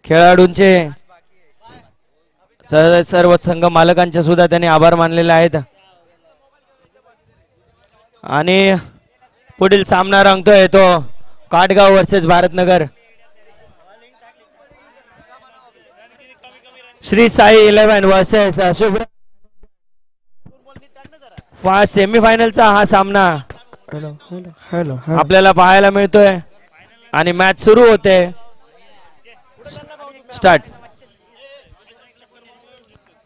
खेळाडूंचे सर्व संघ मालकांचे सुद्धा त्यांनी आभार मानलेले आहेत. आणि पुढील सामना रंगतोय तो काटगाव वर्सेस भारतनगर. श्री साई 11 वर्सेस शुभ्रा. सेमीफायनलचा हा सामना आपल्याला पाहायला मिळतोय आणि मॅच सुरू होते. स्टार्ट.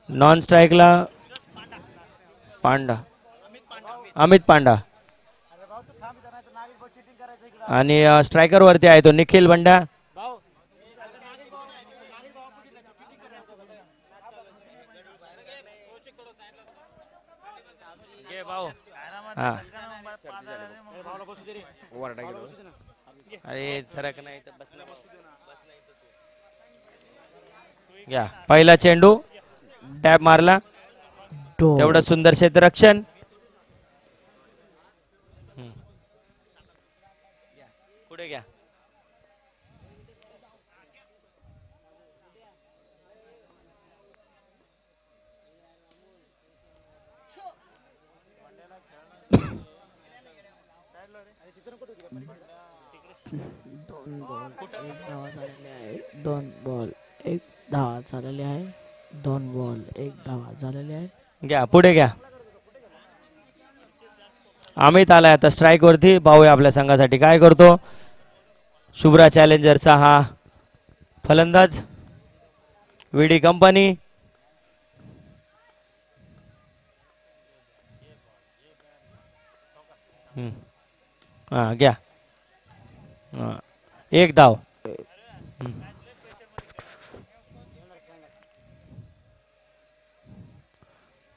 नॉन स्ट्राइकला पांडा, अमित पांडा आणि स्ट्रायकर वरती आहे तो निखिल बंडा. अरे सरक नाही तर बसला. घ्या पहिला चेंडू टॅप मारला. तेवढं सुंदर क्षेत्ररक्षण. पुढे घ्या. दोन बॉल एक धावा झालेली आहे. 2 बॉल 1 धावा झालेली आहे. घ्या पुढे घ्या. अमित आलाय आता स्ट्राइक वरती. पाहूया आपल्या संघासाठी काय करतो. शुभ्रा चॅलेंजरचा हा फलंदाज विडी कंपनी. हा घ्या. 1 धाव.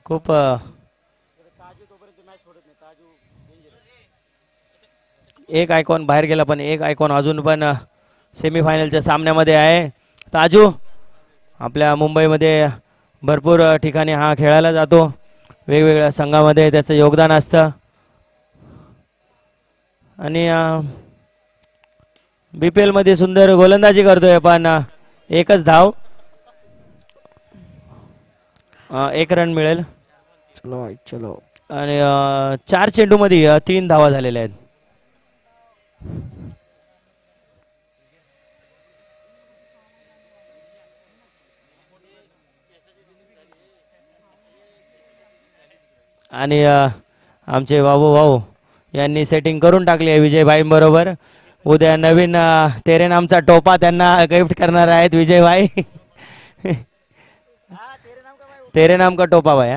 खूप एक आयकॉन बाहेर गेला पण एक आयकॉन अजून पण सेमीफायनलच्या सामन्यामध्ये आहे. ताजू आपल्या मुंबईमध्ये भरपूर ठिकाणी हा खेळायला जातो. वेगवेगळ्या संघामध्ये त्याचं योगदान असतं आणि बीपीएल मध्ये सुंदर गोलंदाजी करतोय पण एकच धाव. 1 रन मिळेल. चलो चलो. आणि 4 चेंडू मध्ये 3 धावा झालेल्या आहेत. आणि आमचे बाबू भाऊ यांनी सेटिंग करून टाकली आहे विजयभाई बरोबर. उद्या नवीन तेरे नामचा टोपा त्यांना गिफ्ट करणार आहेत विजयभाई. तेरे नाम का टोपा भाई.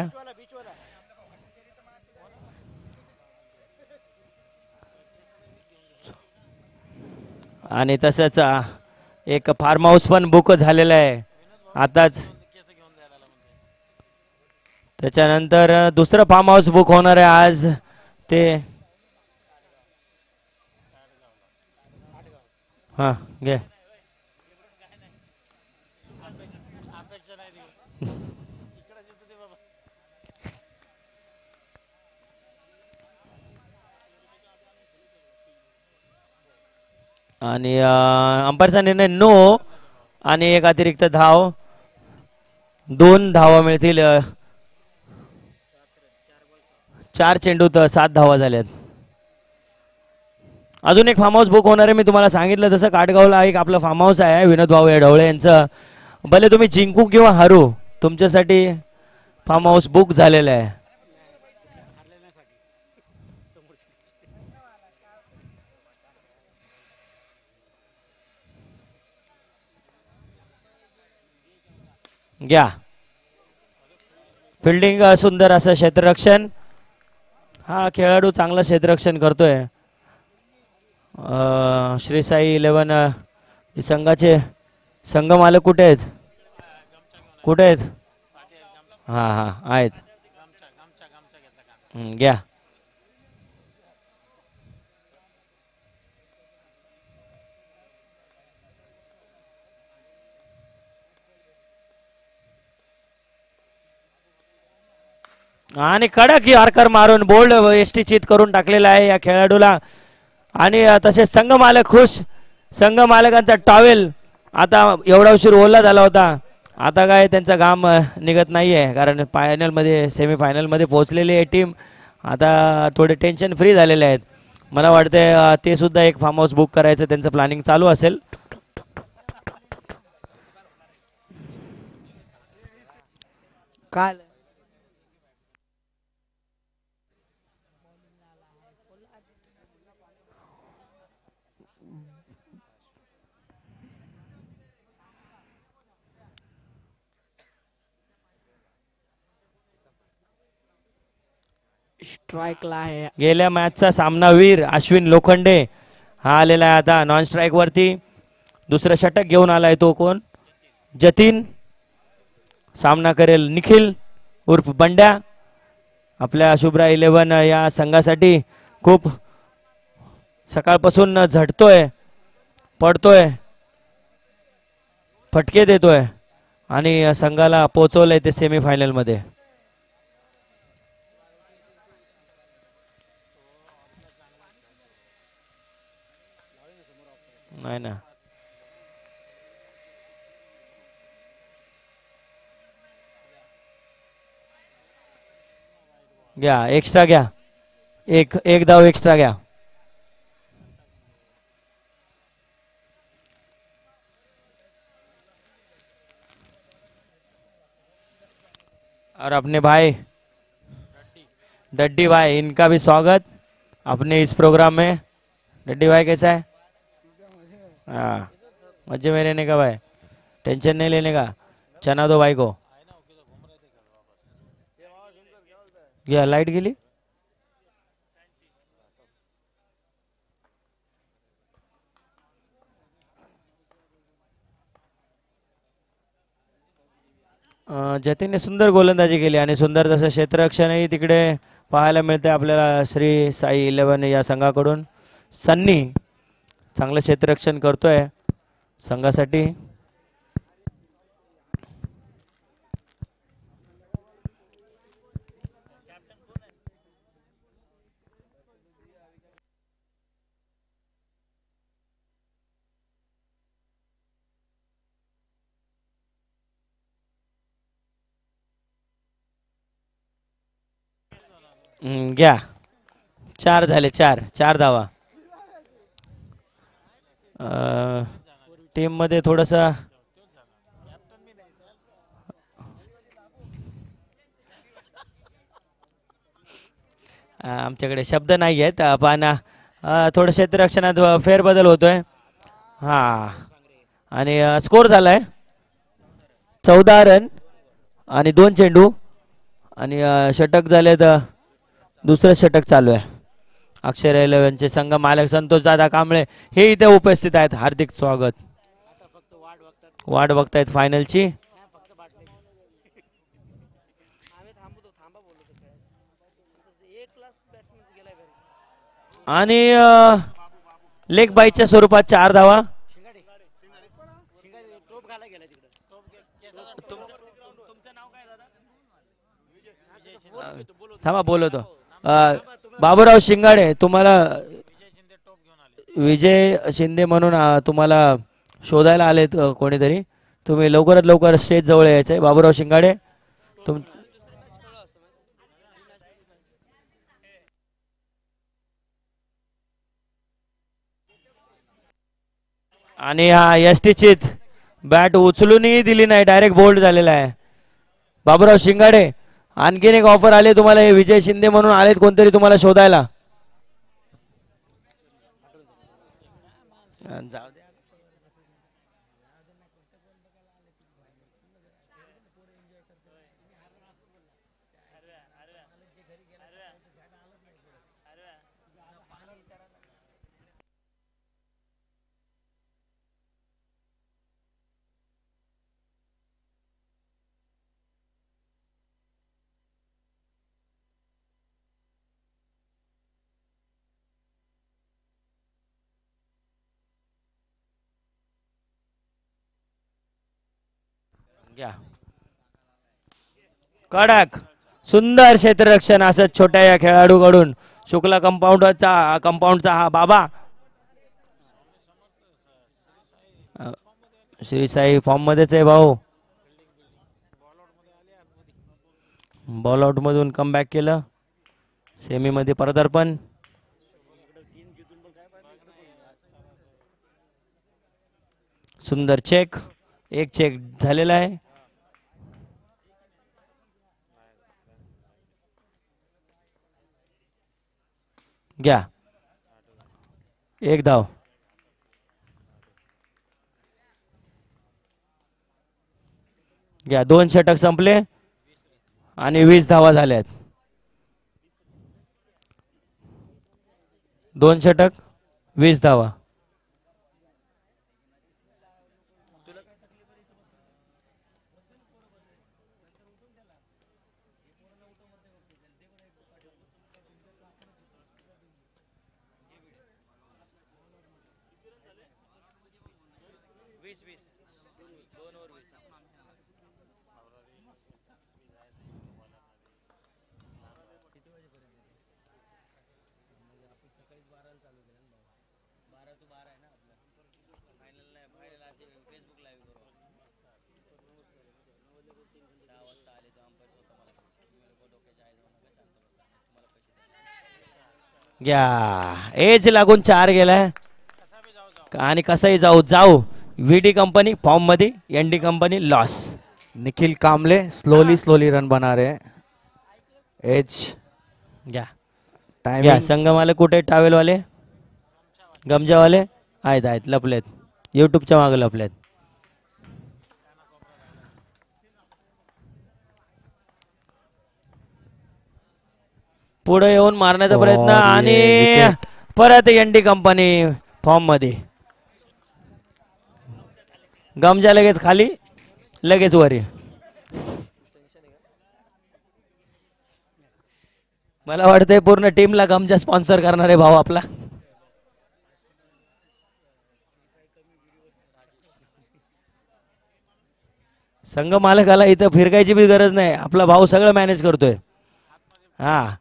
आणि तसंच एक फार्म हाऊस पण बुक झालेला आहे आताच. त्याच्यानंतर दुसरं फार्म हाऊस बुक होणार आहे आज ते. हा घे. आणि अंपायरचा निर्णय नो आणि एक अतिरिक्त धाव. 2 धावा मिळतील. 4 चेंडूत 7 धावा झाल्यात. अजून एक फार्म हाऊस बुक होणार आहे. मी तुम्हाला सांगितलं तसं काटगावला एक आपलं फार्म हाऊस आहे विनोद भाऊ ढवळे यांचं. भले तुम्ही जिंकू किंवा हरू तुमच्यासाठी फार्म हाऊस बुक झालेलं आहे. घ्या. फिल्डिंग सुंदर असं क्षेत्ररक्षण. हा खेळाडू चांगलं क्षेत्ररक्षण करतोय. श्री साई 11 संघाचे संघ मालक कुठे आहेत. कुठे आहेत. हा हा आहेत. घ्या. आणि कडक यॉर्कर मारून बोल्ड एसटी चित करून टाकलेला आहे या खेळाडूला. आणि तसे संघ मालक खुश. संघ मालकांचा टॉवेल आता एवढा उशीर ओला झाला होता, आता काय त्यांचा घाम निघत नाही आहे, कारण फायनलमध्ये सेमीफायनलमध्ये पोहोचलेली आहे टीम. आता थोडे टेन्शन फ्री झालेले आहेत. मला वाटते ते सुद्धा एक फार्म हाऊस बुक करायचं त्यांचं प्लॅनिंग चालू असेल. काल स्ट्राईकला आहे. गेल्या मॅचचा सामनावीर अश्विन लोखंडे हा आलेला आहे आता नॉन स्ट्राईक वरती. दुसरं षटक घेऊन आलाय तो कोण? जतीन. सामना करेल निखिल उर्फ बंड्या. आपल्या शुभ्रा 11 या संघासाठी खूप सकाळपासून झटतोय, पडतोय, फटके देतोय आणि संघाला पोहोचवलंय ते सेमीफायनल मध्ये. नाही ना, घ्या एक्स्ट्रा घ्या, एक धाव एक्स्ट्रा घ्या. और अपने भाई डड्डी भाई, इनका भी स्वागत अपने इस प्रोग्राम में. डड्डी भाई कैसा है? हाँ, मजे में रहने का भाई, टेंशन नहीं लेने का. चना दो भाई को. या लाइट गेली. जतीनने सुंदर गोलंदाजी केली आणि सुंदर तसं क्षेत्ररक्षणही तिकडे पाहायला मिळते आपल्याला श्री साई 11 या संघाकडून. सन्नी चांगलं क्षेत्ररक्षण करतोय संघासाठी. घ्या, 4 झाले, 4 धावा. टीम मध्ये थोडंसं आमच्याकडे शब्द नाही आहेत, पण थोडं क्षेत्ररक्षणात फेरबदल होतोय. हा, आणि स्कोर झालाय 14 रन आणि 2 चेंडू आणि षटक झालेत. दुसरं षटक चालू आहे. अक्षर 11चे संघ मालक संतोष दादा कांबळे हे इथे उपस्थित आहेत. हार्दिक स्वागत. वाट बघतायत फायनलची. आणि लेग बाईच्या स्वरूपात 4 धावा. थांबा बोलतो. बाबूराव शिंगाडे, तुम्हाला विजय शिंदे म्हणून तुम्हाला शोधायला आलेत कोणीतरी. तुम्ही लवकरात लवकर स्टेज जवळ यायचंय. बाबूराव शिंगाडे तुम आणि हा एसटी चित बॅट उचलूनही दिली नाही, डायरेक्ट बोल्ड झालेला आहे. बाबूराव शिंगाडे, आणखीन एक ऑफर आले तुम्हाला. हे विजय शिंदे म्हणून आलेत कोणतरी तुम्हाला शोधायला. जाऊ द्या. कडक सुंदर क्षेत्ररक्षण असं छोट्या या खेळाडूकडून. शुक्ला कंपाऊंडचा हा बाबा श्री साई फॉर्म मध्येच आहे भाऊ. बॉल आउट मधून कमबॅक केलं. सेमी मध्ये पदार्पण. सुंदर चेक. एक चेक झालेला आहे. घ्या एक धाव. घ्या 2 षटक संपले आणि 20 धावा झाल्यात. 2 षटक 20 धावा. घ्या एज लागून 4 गेलाय. आणि कसंही जाऊ जाऊ. व्हीडी कंपनी फॉर्म मध्ये. ND company loss. Nikhil Kamle slowly run बना रहे हैं. एज घ्या. टाइमिंग संगमाले कुठे टावेल वाले गमजावाले आहेत लपलेत. युट्यूबच्या मागे लपलेत. पुढे येऊन मारण्याचा प्रयत्न आणि परत एनडी कंपनी फॉर्म मध्ये. गमजा लगेच खाली लगेच वरी. मला वाटतंय पूर्ण टीमला गमजा स्पॉन्सर करणार आहे भाऊ आपला. संघ मालकाला इथं फिरकायची बी गरज नाही. आपला भाऊ सगळं मॅनेज करतोय. हा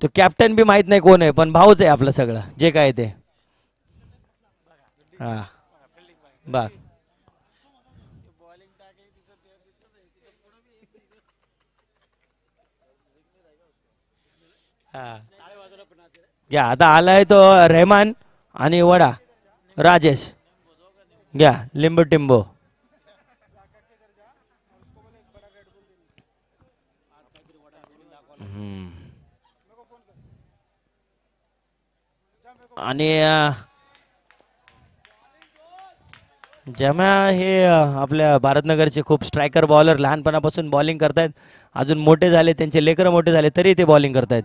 तो कॅप्टन बी माहित नाही कोण आहे पण भाऊच आहे आपलं सगळं जे काय ते. हा बघ घ्या. आता आलाय तो रेहमान आणि वडा राजेश. घ्या लिंबू टिंबू. आणि जम्या हे आपल्या भारतनगरचे खूप स्ट्रायकर बॉलर लहानपणापासून बॉलिंग करतायत. अजून मोठे झाले त्यांचे लेकर मोठे झाले तरी ते बॉलिंग करतायत.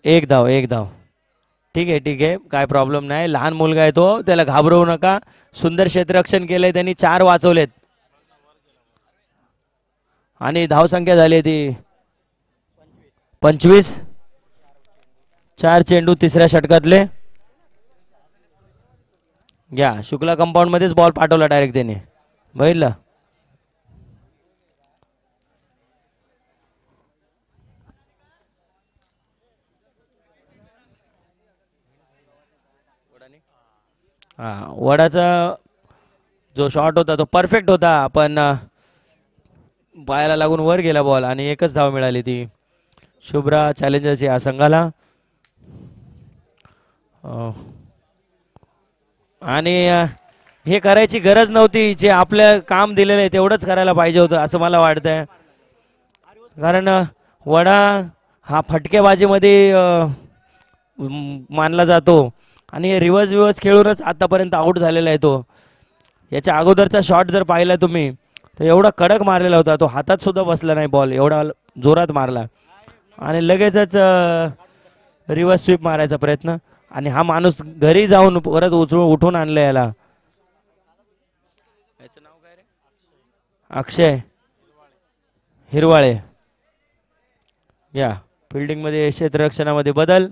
एक धाव एक धाव. ठीक आहे काय प्रॉब्लेम नाही. लहान मुलगा आहे तो त्याला घाबरवू नका. सुंदर क्षेत्ररक्षण केलंय त्यांनी. 4 वाचवलेत आणि धावसंख्या झाली ती 25. 4 चेंडू तिसऱ्या षटकातले. घ्या शुक्ला कंपाऊंड मध्येच बॉल पाठवला डायरेक्ट त्याने. बघितलं. हा वडाचा जो शॉट होता तो परफेक्ट होता पण पायाला लागून वर गेला बॉल आणि एकच धाव मिळाली ती शुभ्रा चॅलेंजर्स या संघाला. आणि हे करायची गरज नव्हती. जे आपलं काम दिलेलं आहे तेवढंच करायला पाहिजे होतं असं मला वाटतंय. कारण वडा हा फटकेबाजीमध्ये मानला जातो आणि रिव्हर्स खेळूनच आतापर्यंत आउट झालेला आहे तो. याच्या अगोदरचा शॉट जर पाहिला तुम्ही तर एवढा कडक मारलेला होता. तो हातात सुद्धा बसला नाही बॉल. एवढा जोरात मारला आणि लगेचच रिव्हर्स स्वीप मारायचा प्रयत्न. आणि हा माणूस घरी जाऊन परत उठून आणलं याला. याचं नाव काय रे? अक्षय हिरवाळे. या फिल्डिंग मध्ये क्षेत्ररक्षणामध्ये बदल.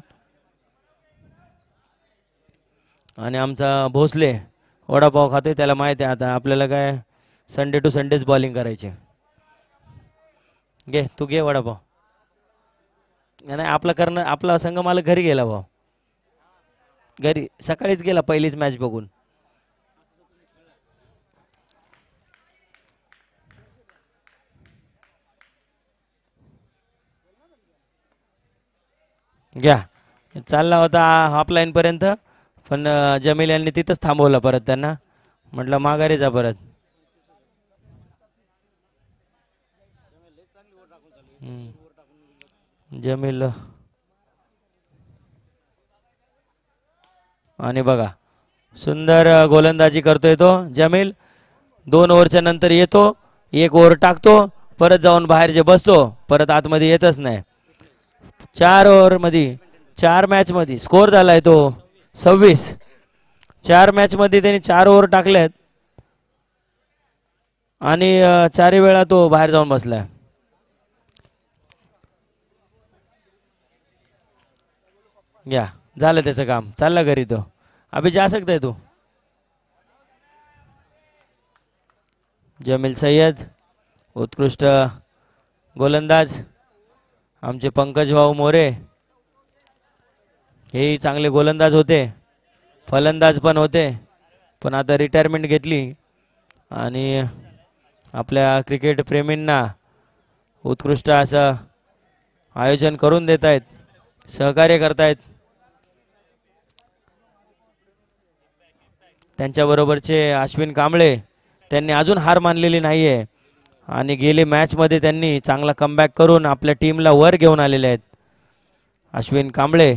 आणि आमचा भोसले वडापाव खातोय. त्याला माहिती आहे आता आपल्याला काय संडे टू संडेच बॉलिंग करायचे. घे तू घे वडापाव. नाही आपला करणं आपला संघ मला घरी गेला भाऊ. घरी सकाळीच गेला पहिलीच मॅच बघून. घ्या चालला होता हाफ लाईन पर्यंत पण जमील यांनी तिथंच थांबवलं परत त्यांना. म्हटलं माघारी जा परत. जमील आणि बघा सुंदर गोलंदाजी करतोय तो जमील. 2 ओव्हरच्या नंतर येतो, 1 ओव्हर टाकतो, परत जाऊन बाहेर जे बसतो परत आतमध्ये येतच नाही. 4 ओव्हरमध्ये 4 मॅचमध्ये स्कोर झालाय तो 26. 4 मॅचमध्ये त्यांनी 4 ओव्हर टाकल्यात आणि 4 वेळा तो बाहेर जाऊन बसलाय. या झालं त्याचं काम, चालला घरी तो. अभि जा सकता है तू. जमील सय्यद उत्कृष्ट गोलंदाज. आमचे पंकज भाऊ मोरे हेही चांगले गोलंदाज होते, फलंदाज पण होते, पण आता रिटायरमेंट घेतली आणि आपल्या क्रिकेट प्रेमींना उत्कृष्ट असं आयोजन करून देत आहेत, सहकार्य करतायत. त्यांच्याबरोबरचे अश्विन कांबळे त्यांनी अजून हार मानलेली नाही आहे आणि गेले मॅचमध्ये त्यांनी चांगला कमबॅक करून आपल्या टीमला वर घेऊन आलेले आहेत. अश्विन कांबळे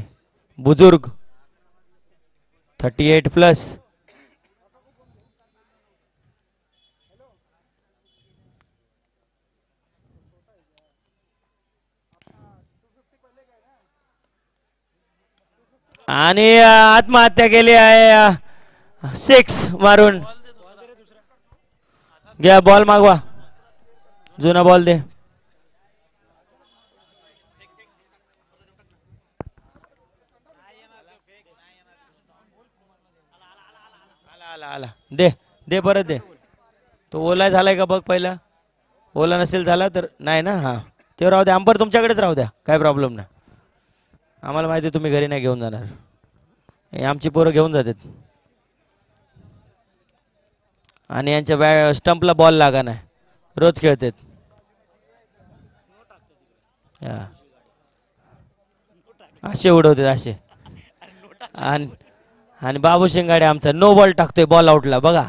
बुजुर्ग 38+. आणि आत्महत्या केली आहे 6 मारून. घ्या बॉल मागवा, जुना बॉल दे. आला आला दे दे परत दे. तो ओला झालाय का बघ पहिला. ओला नसेल झाला तर नाही ना. हा ते राहू द्या, अंपर तुमच्याकडेच राहू द्या, काय प्रॉब्लेम नाही. आम्हाला माहिती तुम्ही घरी नाही घेऊन जाणार, हे आमची पोरं घेऊन जातात. आणि यांच्या स्टंपला बॉल लागा नाही, रोज खेळतात. असे उडवतात असे. आणि बाबू शिंगाडे आमचा नो बॉल टाकतोय बॉल आउटला. बघा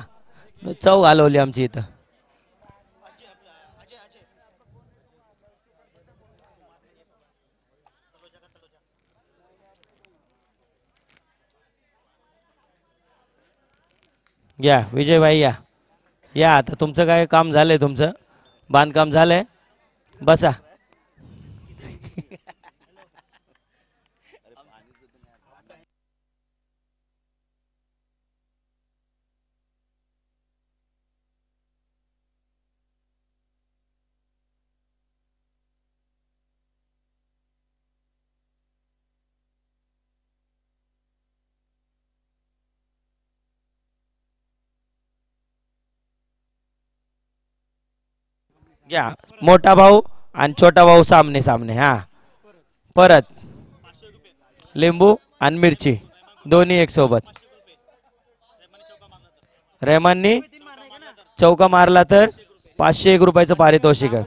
चौ घालवली आमची इथं. या विजय भाई या या आता तुमचं काय काम झालंय, तुमचं बांधकाम झालंय, बसा. घ्या मोठा भाऊ आणि छोटा भाऊ सामने सामने. हा परत लिंबू आणि मिरची दोन्ही एक सोबत. रेहमाननी चौका मारला तर 501 रुपयाचं पारितोषिक आहे.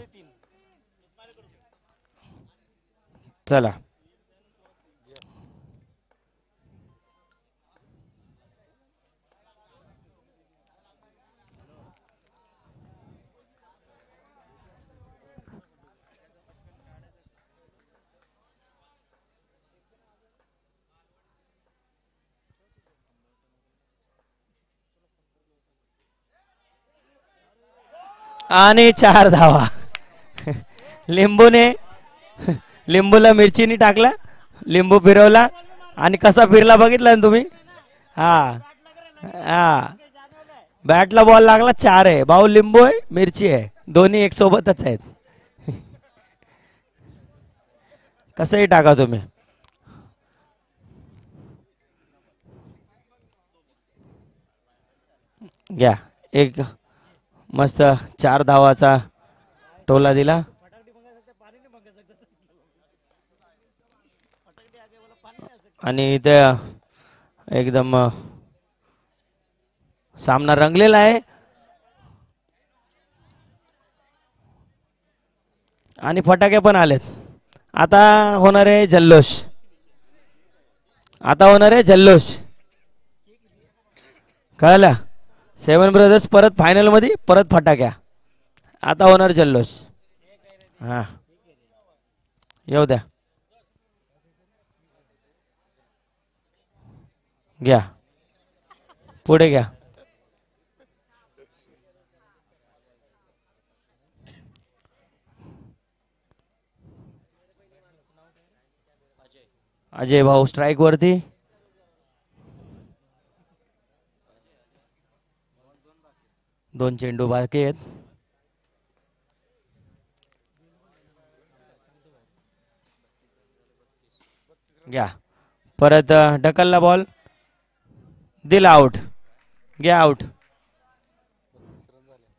चला आणि 4 धावा. लिंबूला मिरचीनी टाकला, लिंबू फिरवला आणि कसा फिरला बघितला ना तुम्ही. हा हा बॅटला बॉल लागला. 4 आहे भाऊ, लिंबू आहे मिरची आहे, दोन्ही एक सोबतच आहेत. कसंही टाका तुम्ही. घ्या एक मस्त 4 धावाचा टोला दिला. आणि इथे एकदम सामना रंगलेला आहे आणि फटाके पण आलेत. आता होणार आहे जल्लोष. आता होणार आहे जल्लोष. कळलं? सेवन ब्रदर्स परत फायनल मध्ये परत फटाक्या. आता होणार जल्लोष. हा येऊ द्या. घ्या पुढे घ्या. अजय भाऊ स्ट्राइक वरती. दोन चेंडू बाकी आहेत. घ्या परत ढकलला बॉल. दिला आउट. घ्या आउट.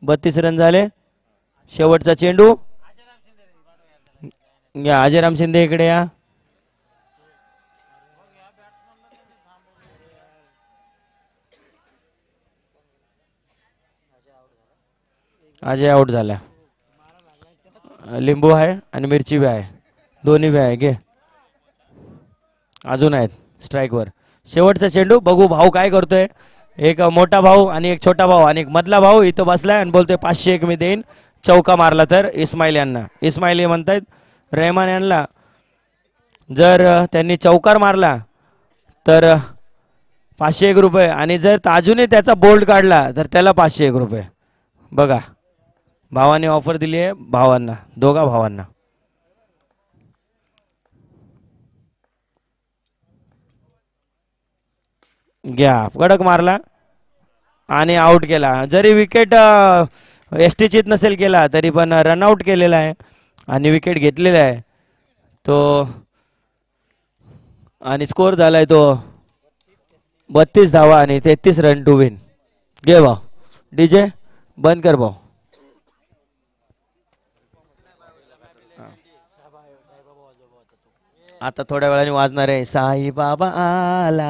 32 रन झाले. शेवटचा चेंडू. घ्या अजयराम शिंदे इकडे या. अजय आउट झाला. लिंबू आहे आणि मिरची बी आहे. दोन्ही बी आहे. घे अजून आहेत स्ट्राईकवर. शेवटचा चेंडू. बघू भाऊ काय करतोय. एक मोठा भाऊ आणि एक छोटा भाऊ आणि एक मधला भाऊ इथं बसलाय आणि बोलतोय 501 मी देईन चौका मारला तर इस्माईल यांना. इस्माईल हे म्हणतायत रहमान यांना जर त्यांनी चौकार मारला तर 501 रुपये आणि जर ताजूने त्याचा बोल्ड काढला तर त्याला 501 रुपये. बघा भावाने ऑफर दिली आहे भावांना. दोघा भावांना. घ्या कडक मारला आणि आउट केला. जरी विकेट एसटी चित नसेल केला तरी पण रनआउट केलेला आहे आणि विकेट घेतलेला आहे तो. आणि स्कोर झालाय तो 32 धावा आणि 33 रन टू विन. घे भाऊ. डीजे बंद कर भाऊ. आता थोड्या वेळाने वाजणार आहे साई बाबा आला.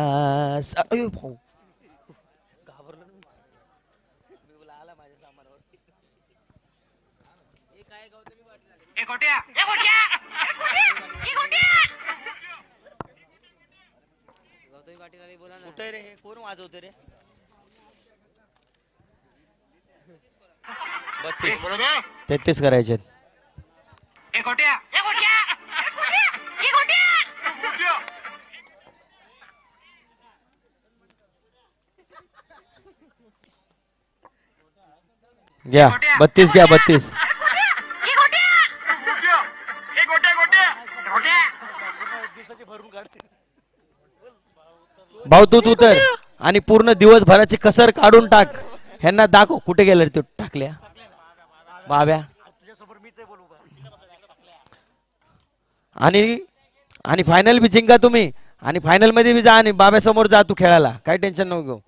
कुठे रे? कोण वाजवते रे? 33 करायचे. घ्या 32 घ्या 32. भाऊ तूच उतर आणि पूर्ण दिवसभराची कसर काढून टाक. ह्यांना दाखव कुठे गेले ते टाकल्या बाब्या. आणि फायनल बी जिंका तुम्ही आणि फायनल मध्ये बी जा आणि बाब्या समोर जा तू खेळायला. काही टेन्शन नको घेऊ.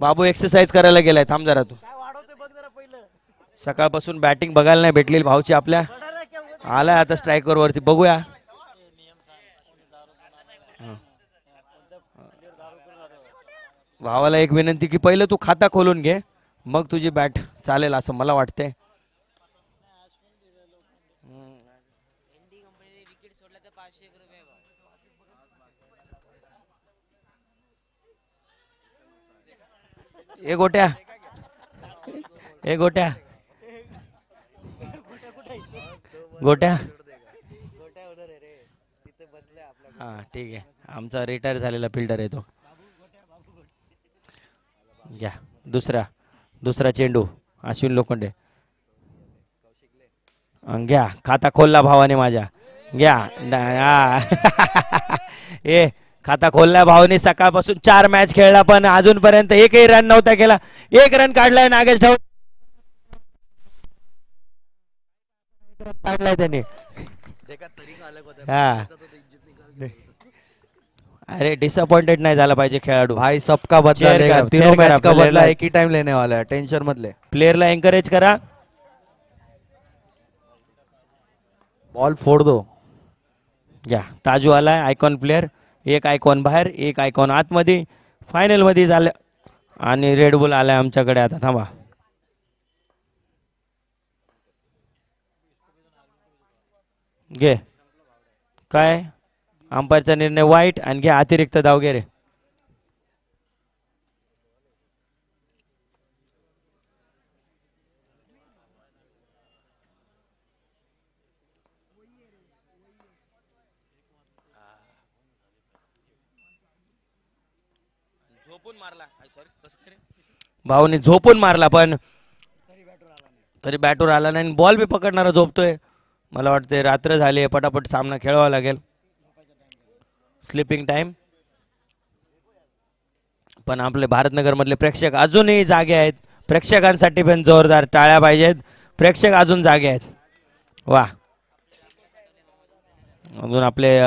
बाबू एक्सरसाइज करायला गेलाय. थांब जरा तू. सकाळपासून बॅटिंग बघायला नाही भेटली भाऊची आपल्या. आलाय आता स्ट्रायकर वरती. बघूया. भावाला एक विनंती की पहिलं तू खाता खोलून घे मग तुझी बॅट चालेल असं मला वाटतंय. ए गोट्या. ए गोट्या. गोट्या. हा ठीक आहे. आमचा रिटायर झालेला फिल्डर आहे तो. घ्या दुसरा चेंडू. अश्विन लोखंडे. घ्या खाता खोलला भावाने माझ्या. घ्या ए खाता खोलला भावाने. सकाळपासून 4 मॅच खेळला पण अजूनपर्यंत एकही रन नव्हता केला. 1 रन काढलाय नागेश ठाऊर. काढलाय त्याने. हा अरे डिसअपॉइंटेड नाही झाला पाहिजे खेळाडू. भाई सबका बदला लेगा. तीनों मैच का बदला एक ही टाइम लेने वाला है. टेंशन मत ले. प्लेयरला एनकरेज करा बॉल फोड़ दो. घ्या ताजू आलाय आयकॉन प्लेअर. एक आयकॉन बाहेर एक आयकॉन आतमध्ये. फायनल मध्ये झालं आणि रेड बुल आलाय आमच्याकडे. आता थांबा. घे काय अंपायरचा निर्णय वाईट आणि घ्या अतिरिक्त धाव घे रे. झोपून मारला भाऊनी झोपून मारला पण तरी बॅटवर आला नाही. बॉल बी पकडणारा झोपतोय. मला वाटते रात्र झाली पटापट सामना खेळावा लागेल. Sleeping time. पण आपले भारतनगर मधले प्रेक्षक अजूनही जागे आहेत. प्रेक्षकांसाठी पण जोरदार टाळ्या पाहिजेत. प्रेक्षक अजून जागे आहेत. वा अजून आपले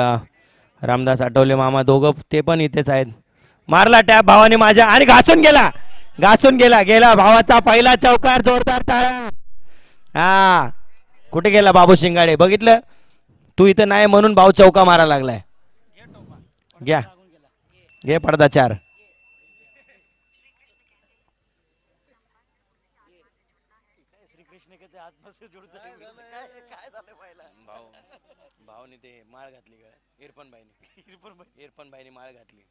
रामदास आठवले मामा दोघं ते पण इथेच आहेत. मारला टॅप भावाने माझ्या आणि घासून गेला. घासून गेला गेला भावाचा पहिला चौकार. जोरदार टाळ्या. हा कुठे गेला बाबू शिंगाडे बघितलं. तू इथं नाही म्हणून भाऊ चौका मारा लागलाय. घ्या घे पडदा 4. भाऊने ते माळ घातली का इरफान भाईने माळ घातली.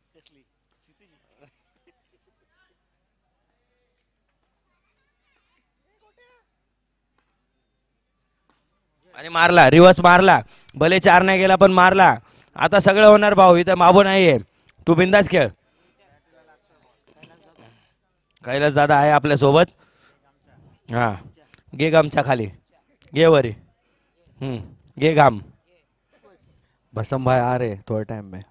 आणि मारला रिवर्स मारला. भले 4 नाही गेला पण मारला. आता सगळं होणार भाऊ. इथं माबो नाहीये. तू बिंदास खेळ. कैलास दादा आहे आपल्या सोबत. हा घे गमच्या खाली घे वरी. घे घाम. बसम भाई आ रहे थोड़े टाइम में.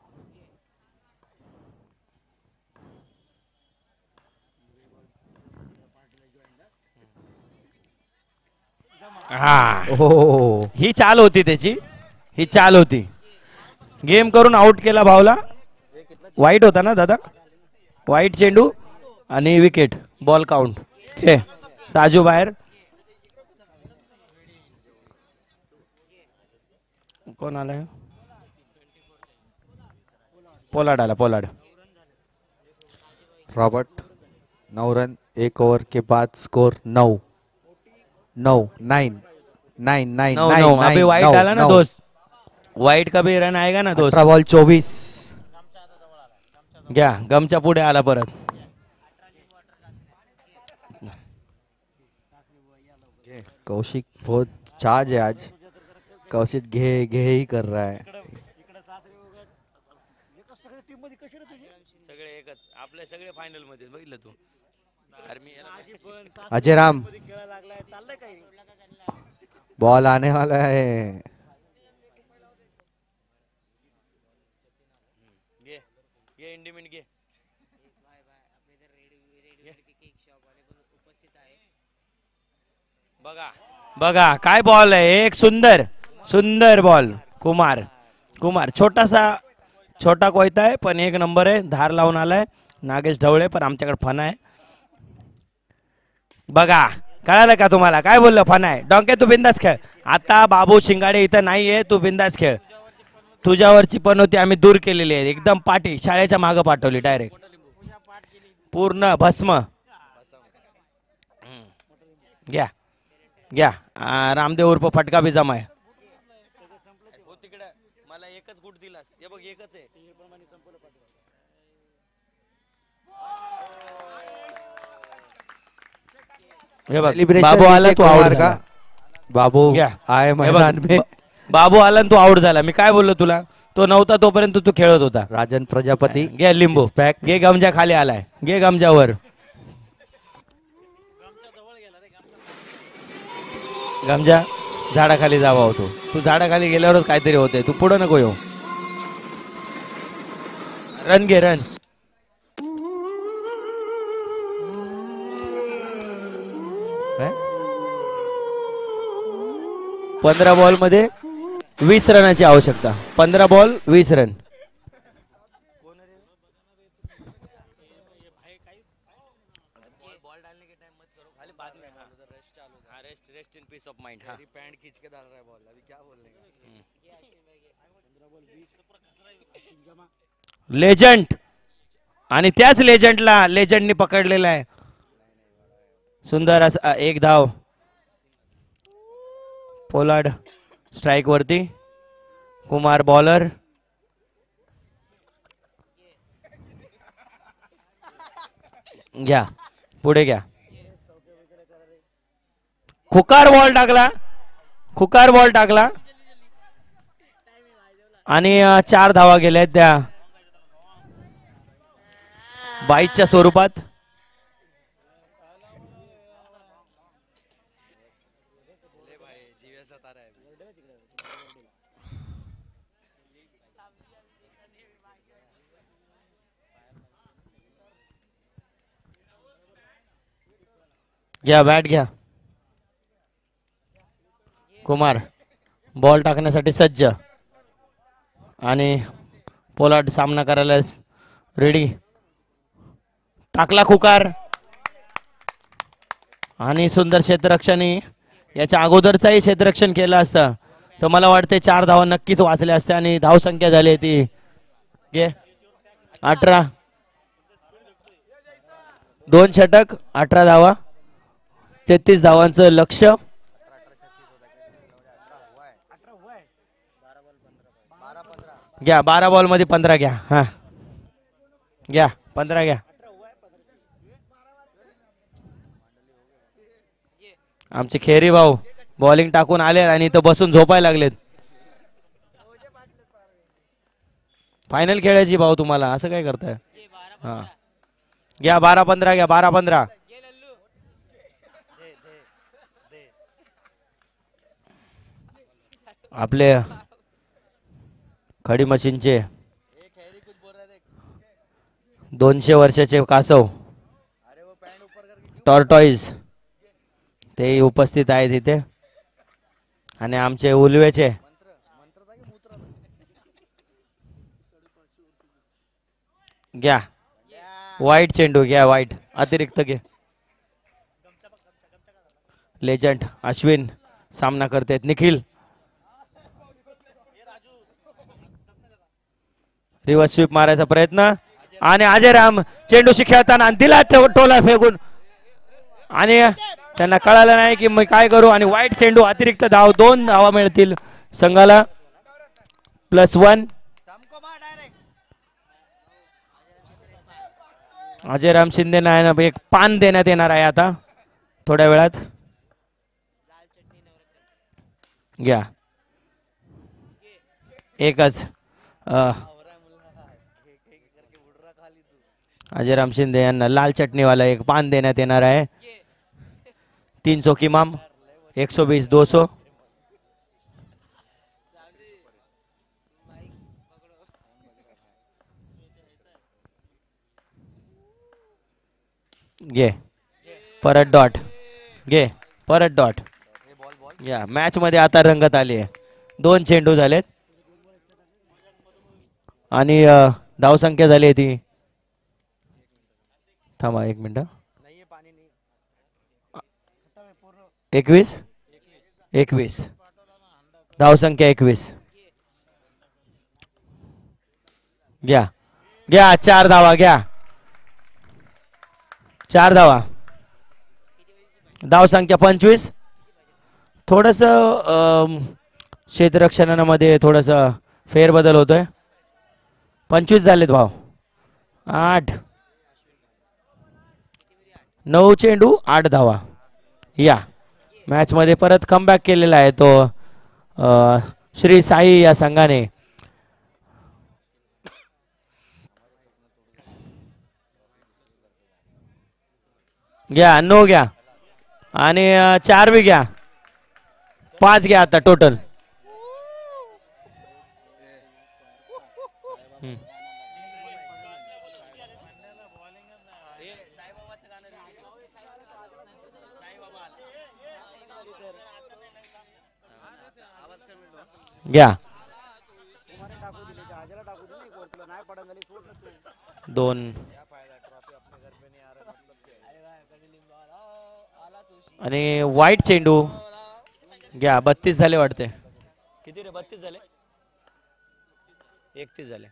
हा ओह ही चाल होती त्याची. ही चाल होती. गेम करून आउट केला भावला. वाईट होता ना दादा. वाईट चेंडू आणि विकेट. Ball count. हे ताजू बाहेर. कोण आलाय. पोलाड आला. पोलाड. रॉबर्ट 9 रन 1 ओवर के बाद स्कोर 9 9 9 9 9 नो नो अभी वाइट डाला ना 9. दोस्त. वाइट का भी रन आएगा ना दोस्त. 18 बॉल 24. घ्या गमच्या पुढे आला परत. कौशिक बहुत चार्ज है आज. कौशिक घे घे ही कर रहा है. सगळे एकच आपले सगळे फायनल मध्ये बघितलं तू. अजय राम बॉल आने वाला है. ये इंडिमेंट घे. बघा बघा काय बॉल आहे. एक सुंदर सुंदर बॉल. कुमार कुमार छोटा कोयता आहे पण एक नंबर आहे. धार लावून आलाय नागेश ढवळे. पण आमच्याकडे फन आहे. बघा कळालं का तुम्हाला काय बोललं. फन आहे. डॉंके तू बिंदास खेळ. आता बाबू शिंगाडे इथं नाहीये. तू बिंदास खेळ. तुझ्यावरची पण होती आम्ही दूर केलेली आहे. एकदम पाठी शाळेच्या मागं पाठवली डायरेक्ट पूर्ण भस्म. घ्या घ्या रामदेव उर्फ फटका बी जमाय. मला एकच गुट दिलास. हे बघ एकच आहे. हे बघ बाबू आला तू आउट का. बाबू घ्या. आए मैदान में. बाबू आला तू आउट झाला. मी काय बोललो तुला. तो नव्हता तोपर्यंत तू खेळत होता. राजन प्रजापती घे लिंबू. घे गमजा खाली आलाय. घे गमजावर. गमजा झाडाखाली जावा होतो. तू झाडाखाली गेल्यावरच काहीतरी होते. तू पुढे नको येऊ. रन घे रन. काय? 15 बॉल मध्ये 20 रनाची आवश्यकता. 15 ball 20 run. Rest in peace of mind. हाँ पैंट खींच के डाल रहा है बॉल, अभी क्या बोलने का. लेजंड आणि त्याच लेजंडनी पकडलेला आहे. सुंदर असा एक धाव. पोलार्ड स्ट्राइक वरती. कुमार बॉलर. घ्या पुढे घ्या. खुकार बॉल टाकला आणि 4 धावा गेल्या त्या 22च्या स्वरूपात. घ्या बॅट घ्या. कुमार बॉल टाकण्यासाठी सज्ज आणि पोलार्ड सामना करायला रेडी. टाकला खुकार आणि सुंदर क्षेत्ररक्षणी. याच्या अगोदरचाही क्षेत्ररक्षण केलं असतं तर मला वाटते 4 धावा नक्कीच वाचल्या असत्या आणि धावसंख्या झाली ती घे 18. 2 षटक 18 धावा 33 धावांचं लक्ष्य. घ्या 12 बॉल मध्ये 15 घ्या. हा घ्या 15 घ्या. आमचे खेरी भाऊ बॉलिंग टाकून आले आणि इथं बसून झोपायला लागलेत. फायनल खेळायची भाऊ तुम्हाला असं काय करताय. हा घ्या 12-15 घ्या 12-15. आपले खडी मशीनचे 200 वर्षाचे कासव टॉर्टॉइज ते उपस्थित आहेत इथे आणि आमचे उलवेचे घ्या वाईट चेंडू घ्या. वाईट अतिरिक्त घे. लेजंड अश्विन सामना करतेत. निखिल रिव्हर्स स्वीप मारायचा प्रयत्न आणि अजय राम चेंडूशी खेळताना दिला टोला फेकून आणि त्यांना कळालं नाही की मी काय करू आणि वाईट चेंडू. अतिरिक्त धाव 2 धावा मिळतील संघाला +1. अजय राम शिंदे ना एक पान देण्यात येणार आहे आता थोड्या वेळात. घ्या एकच. अजय राम शिंदे यांना लाल चटणीवाला एक पान देण्यात येणार आहे. 300 किमाम 120 200. घे परत डॉट. घे परत डॉट. या मॅच मध्ये आता रंगत आली आहे. 2 चेंडू झालेत आणि धावसंख्या झाली आहे ती. थांबा 1 मिनिट. 21 धावसंख्या 21. घ्या घ्या 4 धावा घ्या. 4 धावा. धावसंख्या 25. थोडस क्षेत्ररक्षणामध्ये थोडस फेरबदल होतोय. 25 झालेत भाव. 8 9 चेंडू 8 धावा. या मॅच मध्ये परत कमबॅक केलेला आहे तो श्री साई या संघाने. घ्या 9 घ्या आणि 4 बी घ्या. 5 घ्या आता टोटल. घ्या 2. आणि वाईट चेंडू घ्या. 32 झाले वाटते. किती रे? 32 झाले. 31 झाले.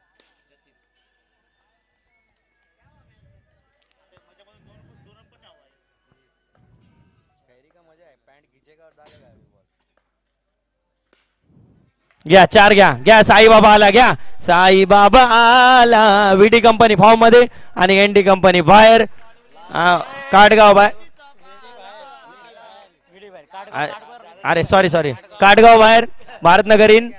घ्या 4 घ्या. घ्या साईबाबा आला. घ्या साईबाबा आला. विडी कंपनी फॉर्म मध्ये आणि एनडी कंपनी बाहेर. काटगाव बाहेर. अरे सॉरी काटगाव बाहेर. भारतनगर इन.